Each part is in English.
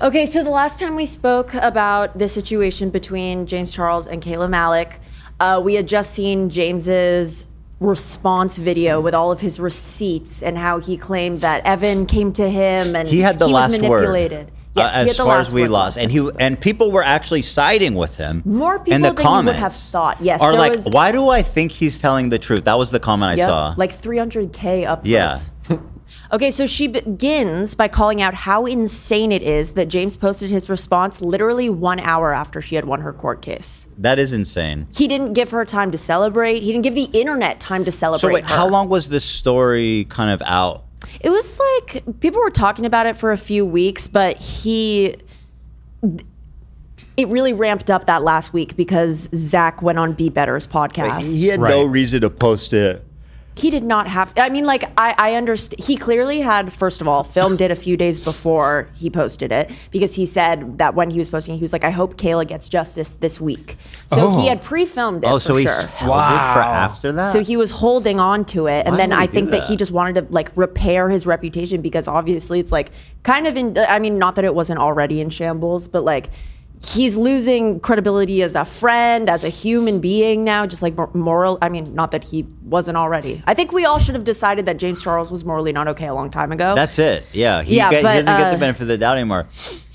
Okay, so the last time we spoke about this situation between James Charles and Kayla Malik, we had just seen James's response video with all of his receipts and how he claimed that Evan came to him and he had the last was manipulated. Word. Yes, as far as we lost, and people were actually siding with him. More people in the than comments you would have thought. Yes, are like, why do I think he's telling the truth? That was the comment I saw. Like 300K upvotes. Yeah. Okay, so she begins by calling out how insane it is that James posted his response literally 1 hour after she had won her court case. That is insane. He didn't give her time to celebrate. He didn't give the internet time to celebrate. So wait, her. how long was this story kind of out? It was like people were talking about it for a few weeks, but it really ramped up that last week because Zach went on Be Better's podcast. He had no reason to post it. He did not have, I mean, like, I understand. He clearly had, first of all, filmed it a few days before he posted it because he said that when he was posting, he was like, I hope Kayla gets justice this week. So he had pre-filmed it. Oh, so he held it for after that? So he was holding on to it. And then I think that he just wanted to, like, repair his reputation because obviously it's, like, kind of I mean, not that it wasn't already in shambles, but, like, he's losing credibility as a friend, as a human being now, just like moral. I mean, not that he wasn't already. I think we all should have decided that James Charles was morally not okay a long time ago. That's it. Yeah. He doesn't get the benefit of the doubt anymore.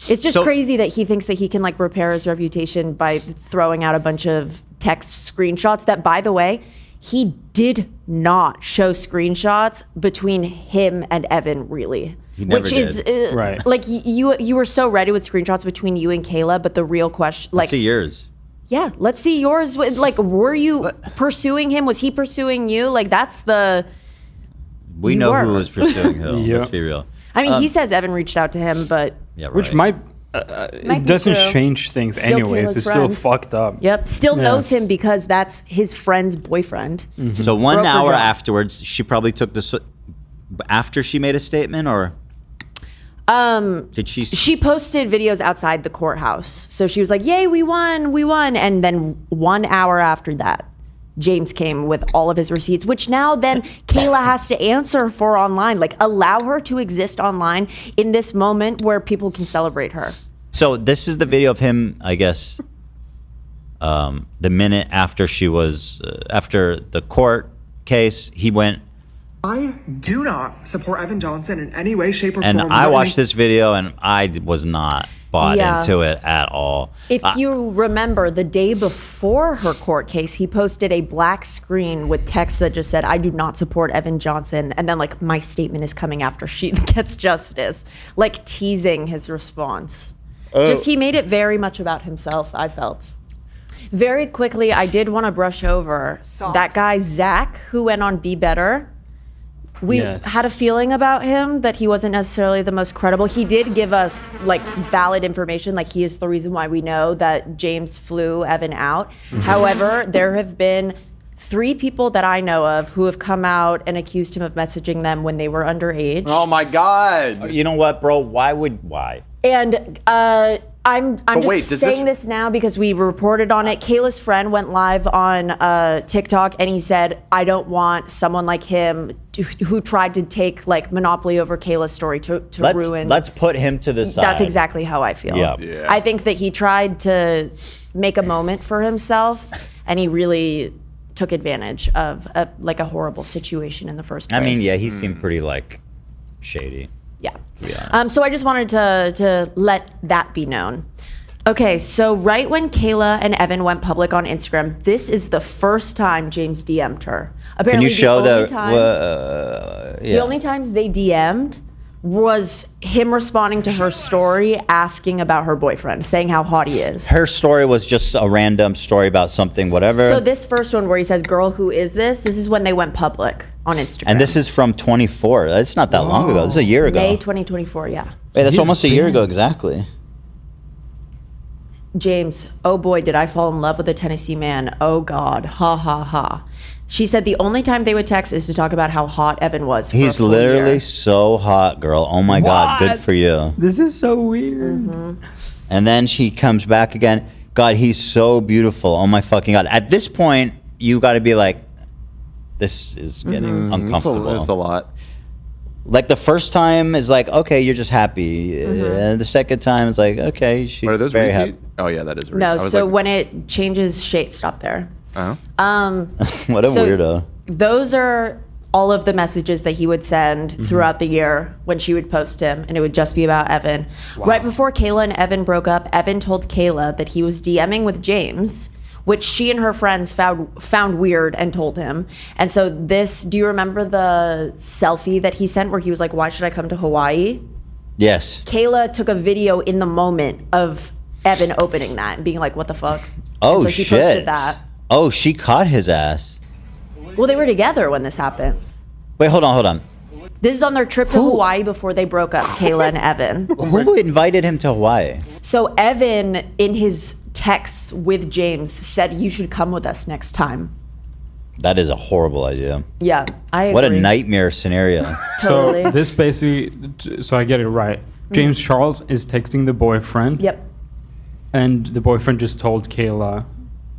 It's just crazy that he thinks that he can like repair his reputation by throwing out a bunch of text screenshots that, by the way, he did not show screenshots between him and Evan, really. He never did. Right. Like you were so ready with screenshots between you and Kayla, but the real question, like, let's see yours. Yeah, let's see yours. Like, were you pursuing him? Was he pursuing you? Like, that's the. We know who was pursuing him. Let's be real. I mean, he says Evan reached out to him, but which might. It doesn't change things still anyways. Kayla's it's friend. Still fucked up. Yep. Still knows him because that's his friend's boyfriend. Mm-hmm. So 1 hour afterwards, she probably took this after she made a statement, or did she? She posted videos outside the courthouse. So she was like, "Yay, we won!" And then 1 hour after that, James came with all of his receipts, which now then Kayla has to answer for online. Like, allow her to exist online in this moment where people can celebrate her. So this is the video of him, I guess, the minute after she was, after the court case, he went. I do not support Evan Johnson in any way, shape, or form. And I watched this video and I was not bought into it at all. If you remember, the day before her court case, he posted a black screen with text that just said, I do not support Evan Johnson. And then, like, my statement is coming after she gets justice. Like, teasing his response. Just, he made it very much about himself, I felt. Very quickly, I did want to brush over that guy, Zach, who went on Be Better. We had a feeling about him that he wasn't necessarily the most credible. He did give us like valid information, like he is the reason why we know that James flew Evan out. However, there have been 3 people that I know of who have come out and accused him of messaging them when they were underage. Oh my God. You know what, bro? Why? And I'm just saying this now because we reported on it. Kayla's friend went live on TikTok and he said, I don't want someone like him who tried to take like monopoly over Kayla's story to ruin. Let's put him to the side. That's exactly how I feel. Yeah. I think that he tried to make a moment for himself and he really took advantage of a horrible situation in the first place. I mean, yeah, he seemed pretty like shady. Yeah. So I just wanted to let that be known. Okay, so right when Kayla and Evan went public on Instagram, this is the first time James DM'd her. Apparently, can you show the only times they DM'd was him responding to her story, asking about her boyfriend, saying how hot he is. Her story was just a random story about something, whatever. So this first one where he says, girl, who is this? This is when they went public on Instagram. And this is from 24. It's not that long ago. This is a year ago. May 2024, yeah. Wait, that's almost a year ago, exactly. James, oh boy, did I fall in love with a Tennessee man. Oh God, ha ha ha. She said the only time they would text is to talk about how hot Evan was. He's literally so hot, girl. Oh my God, good for you. This is so weird. Mm-hmm. And then she comes back again. God, he's so beautiful. Oh my fucking God. At this point, you got to be like, this is getting uncomfortable. It's a lot. Like the first time is like, okay, you're just happy. And the second time is like, okay, she's Are those very repeat? happy. Oh yeah, that is repeat. No, so when it changes shape, stop there. Uh-huh. What a weirdo. Those are all of the messages that he would send throughout the year when she would post him, and it would just be about Evan. Wow. Right before Kayla and Evan broke up, Evan told Kayla that he was DMing with James, which she and her friends found weird and told him. And so do you remember the selfie that he sent where he was like, why should I come to Hawaii? Yes. Kayla took a video in the moment of Evan opening that and being like, what the fuck? Oh, and so she shit. posted that. Oh, she caught his ass. Well, they were together when this happened. Wait, hold on. This is on their trip to Hawaii before they broke up, Kayla and Evan. Who invited him to Hawaii? So Evan, in his texts with James, said you should come with us next time. That is a horrible idea. Yeah, I agree. What a nightmare scenario. Totally. So this basically, so I get it right. James Charles is texting the boyfriend. Yep. And the boyfriend just told Kayla,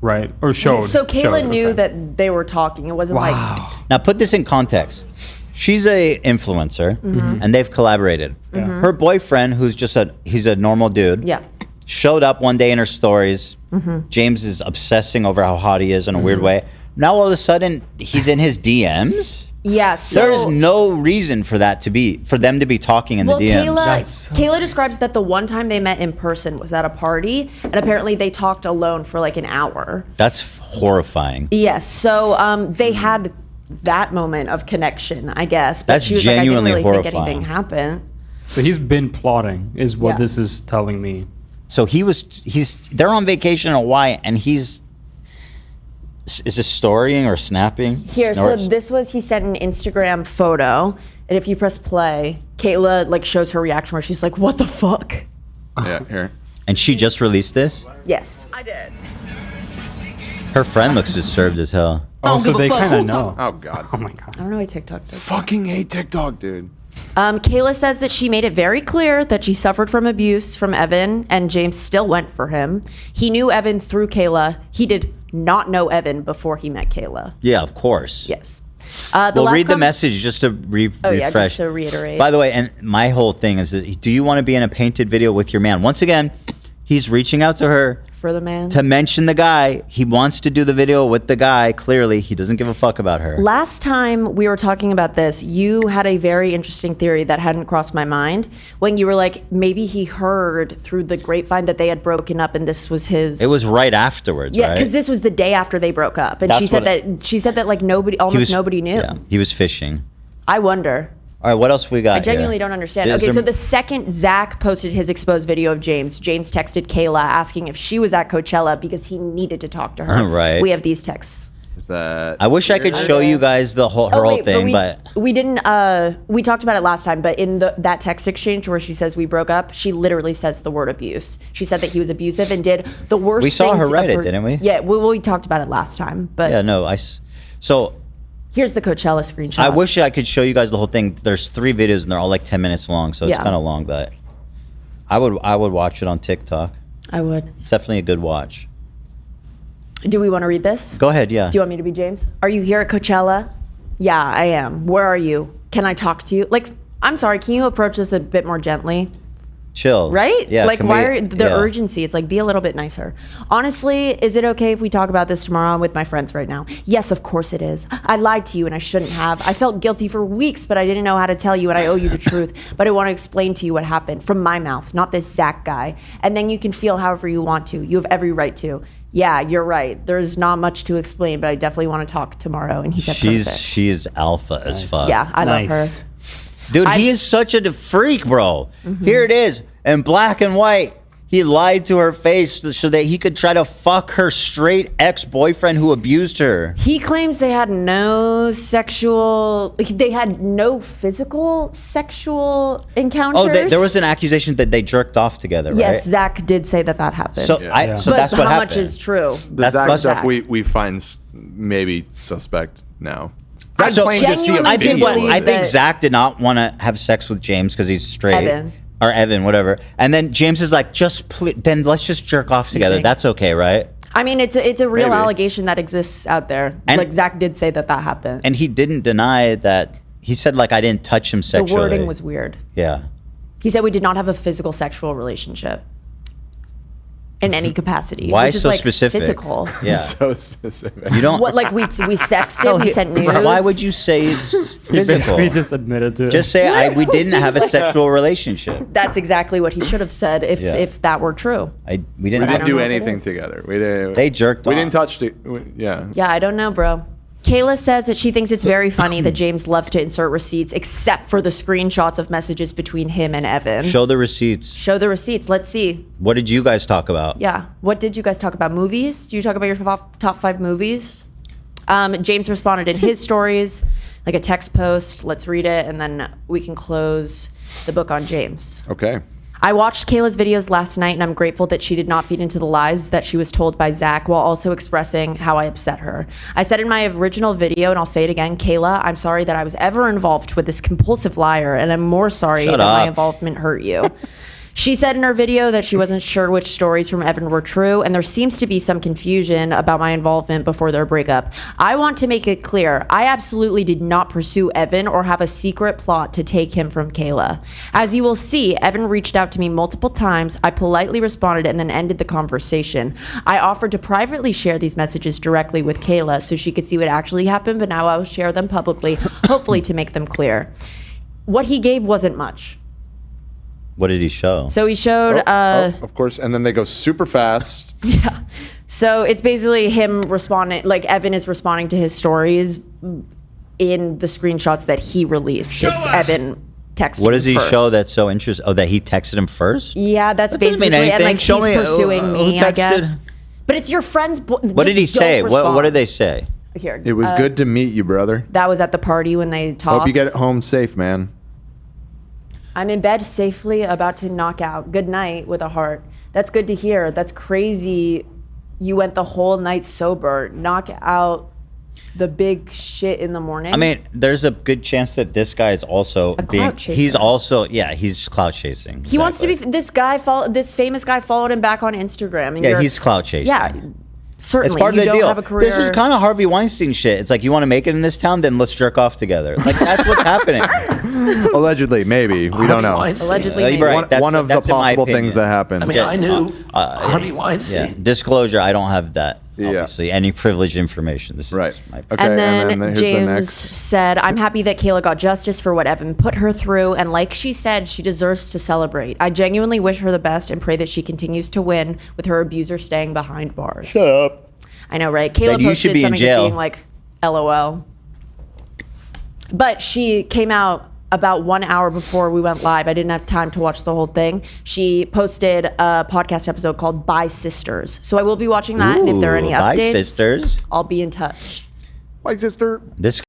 right? Or showed. So Kayla showed, knew okay. that they were talking. It wasn't like... Now put this in context. She's a influencer, and they've collaborated. Her boyfriend, who's just he's a normal dude, Yeah. showed up one day in her stories. James is obsessing over how hot he is in a weird way. Now all of a sudden, he's in his DMs? Yeah, so... There is no reason for them to be talking in the DMs. Kayla describes that the one time they met in person was at a party, and apparently they talked alone for like an hour. That's horrifying. Yes, so they had that moment of connection, I guess. But That's she was genuinely like, I didn't really think horrifying. anything happened. So he's been plotting, is what Yeah. this is telling me. So they're on vacation in Hawaii, and is this storying or snapping? Here, so he sent an Instagram photo, and if you press play, Kayla like shows her reaction where she's like, what the fuck? Yeah, here. And she just released this? Yes. I did. Her friend looks disturbed as hell. Oh, so they kind of know. Oh god. Oh my god. I don't know why TikTok does. Fucking hate TikTok, dude. Kayla says that she made it very clear that she suffered from abuse from Evan, and James still went for him. He knew Evan through Kayla. He did not know Evan before he met Kayla. Yeah, of course. Yes. Well, read the message just to refresh. Yeah, just to reiterate. By the way, and my whole thing is, do you want to be in a painted video with your man? Once again, he's reaching out to her for the man to mention the guy. He wants to do the video with the guy. Clearly, he doesn't give a fuck about her. Last time we were talking about this, you had a very interesting theory that hadn't crossed my mind when you were like, maybe he heard through the grapevine that they had broken up and this was his... It was right afterwards, Yeah, right? because this was the day after they broke up. And That's she said that like nobody knew. Yeah, he was fishing. I wonder. All right, what else we got I genuinely here? don't understand. Okay, so the second Zach posted his exposed video of James texted Kayla asking if she was at Coachella because he needed to talk to her. Right. We have these texts. Is that... I wish I could show you guys her whole thing, but... We didn't, we talked about it last time, but in that text exchange where she says we broke up, she literally says the word abuse. She said that he was abusive and did the worst We saw her things write it, didn't we? Yeah, we talked about it last time, but... Yeah, no, so... Here's the Coachella screenshot. I wish I could show you guys the whole thing. There's 3 videos and they're all like 10 minutes long, so it's kind of long, but I would watch it on TikTok. I would. It's definitely a good watch. Do we want to read this? Go ahead, yeah. Do you want me to be James? Are you here at Coachella? Yeah, I am. Where are you? Can I talk to you? Like, I'm sorry, can you approach this a bit more gently? Chill. Right? Yeah. Like, why are the urgency? It's like, be a little bit nicer. Honestly, is it okay if we talk about this tomorrow? I'm with my friends right now. Yes, of course it is. I lied to you and I shouldn't have. I felt guilty for weeks, but I didn't know how to tell you and I owe you the truth. But I want to explain to you what happened from my mouth, not this Zach guy. And then you can feel however you want to. You have every right to. Yeah, you're right. There's not much to explain, but I definitely want to talk tomorrow. And he said perfect. She is alpha as fuck. Yeah, I love her. Dude, he is such a freak, bro. Here it is, in black and white. He lied to her face so that he could try to fuck her straight ex-boyfriend who abused her. He claims they had no physical sexual encounters. Oh, there was an accusation that they jerked off together, right? Yes, Zach did say that happened. So, but that's what happened. how much is true? The Zach that's stuff we find maybe suspect now. I think Zach did not want to have sex with James because he's straight. Evan, whatever. And then James is like, then let's just jerk off together. That's okay, right? I mean, it's a real allegation that exists out there. And, like Zach did say that happened. And he didn't deny that He said like I didn't touch him sexually. The wording was weird. Yeah. He said we did not have a physical sexual relationship in any capacity. Why which is so like specific? Physical. Yeah. So specific. You don't. What, like we sexted, we sent nudes? Why would you say it's He basically physical? just admitted to it. Just say we didn't have a sexual relationship. That's exactly what he should have said if that were true. We We didn't didn't do know if it anything is. together. We didn't. They jerked We off. didn't touch it. Yeah. Yeah, I don't know, bro. Kayla says that she thinks it's very funny that James loves to insert receipts, except for the screenshots of messages between him and Evan. Show the receipts. Show the receipts. Let's see. What did you guys talk about? Yeah. What did you guys talk about? Movies? Do you talk about your top 5 movies? James responded in his stories, like a text post. Let's read it, and then we can close the book on James. Okay. I watched Kayla's videos last night, and I'm grateful that she did not feed into the lies that she was told by Zach while also expressing how I upset her. I said in my original video, and I'll say it again, Kayla, I'm sorry that I was ever involved with this compulsive liar, and I'm more sorry that my involvement hurt you. She said in her video that she wasn't sure which stories from Evan were true, and there seems to be some confusion about my involvement before their breakup. I want to make it clear, I absolutely did not pursue Evan or have a secret plot to take him from Kayla. As you will see, Evan reached out to me multiple times. I politely responded and then ended the conversation. I offered to privately share these messages directly with Kayla so she could see what actually happened, but now I will share them publicly, hopefully to make them clear. What he gave wasn't much. What did he show? So he showed of course, and then they go super fast. Yeah. So it's basically him responding, like Evan is responding to his stories in the screenshots that he released. It's Evan texting What does he first. show that's so interesting? Oh, that he texted him first? Yeah, that's That doesn't mean basically, and anything. like Show he's me pursuing who me, I texted. guess. But it's your friend's. What did he say? What did they say? Here, It was good to meet you, brother. that was at the party when they talked. Hope you get home safe, man. I'm in bed safely, about to knock out. Good night with a heart. That's good to hear. That's crazy. You went the whole night sober. Knock out the big shit in the morning. I mean, there's a good chance that this guy is also clout chaser. He's also, he's clout chasing. He wants to be this guy. This famous guy followed him back on Instagram. And Yeah, he's clout chasing. Yeah, certainly. It's part of you the don't deal. have a career. This is kind of Harvey Weinstein shit. It's like, you want to make it in this town, then let's jerk off together. Like, that's what's happening. Allegedly, maybe. We don't know. Allegedly, You're maybe. right. One of the That's in my possible things opinion. that happened. I mean, I knew Harvey Weinstein. Yeah, disclosure. I don't have that. Yeah. Obviously, any privileged information. This is Right. my Okay, And then here's the James next. said, I'm happy that Kayla got justice for what Evan put her through. And like she said, she deserves to celebrate. I genuinely wish her the best and pray that she continues to win with her abuser staying behind bars. Shut up. I know, right? Kayla Then you should posted be in something jail. just being like, LOL. But she came out about 1 hour before we went live. I didn't have time to watch the whole thing. She posted a podcast episode called Bye Sisters. So I will be watching that. And if there are any Ooh, Bye updates, Sisters. I'll be in touch. My sister. This